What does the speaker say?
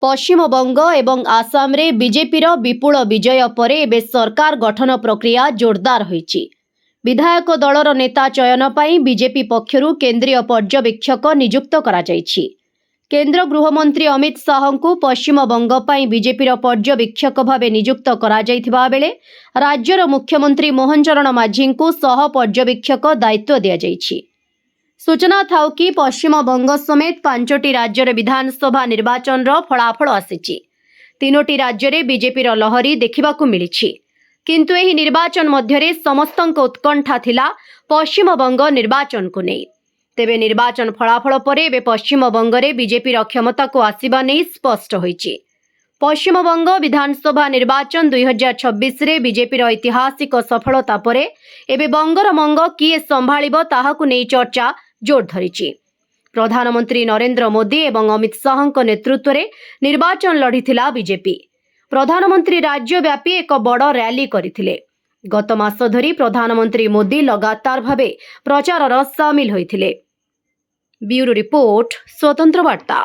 पश्चिमबंग एवं आसाम रे बीजेपीर विपुल विजय पर एबे सरकार गठन प्रक्रिया जोरदार होईची। विधायक दलर नेता चयन पाई बीजेपी पक्षरु केंद्रीय पर्यवेक्षक नियुक्त करा जायछि। केंद्र गृहमंत्री अमित शाह को पश्चिमबंग पाई बीजेपीर पर्यवेक्षक भावे नियुक्त करा जायथिबा बेले राज्यर मुख्यमंत्री मोहन चरण माझी को सह पर्यवेक्षक दायित्व दिया जायछि। सूचना थाउ कि पश्चिमबंग समेत 5टी राज्यर विधानसभा निर्वाचन फलाफल आसीछि। 3टी राज्य बीजेपीर लहरी देखिबाकू मिलिछि, किंतु एही निर्वाचन मध्यरे समस्तंक उत्कंठा थिला पश्चिमबंग निर्वाचन को नहीं। तेबे निर्वाचन फलाफल परे एबे पश्चिमबंगरे बीजेपीर क्षमता को आसीबा नहीं स्पष्ट होईछि। पश्चिमबंग विधानसभा निर्वाचन 2026 रे बीजेपीर ऐतिहासिक सफलता परे एबे बंगर मंग किए संभाळिबो ताहाकू नहीं चर्चा जोर धरिछि। प्रधानमंत्री नरेंद्र मोदी एवं अमित शाह नेतृत्व में निर्वाचन लड़ीथिला बीजेपी। प्रधानमंत्री राज्यव्यापी एक बड़ रैली करथिले। गत मास धरी प्रधानमंत्री मोदी लगातार भावे प्रचार सामिल होइथिले। ब्यूरो रिपोर्ट, स्वतंत्र वार्ता।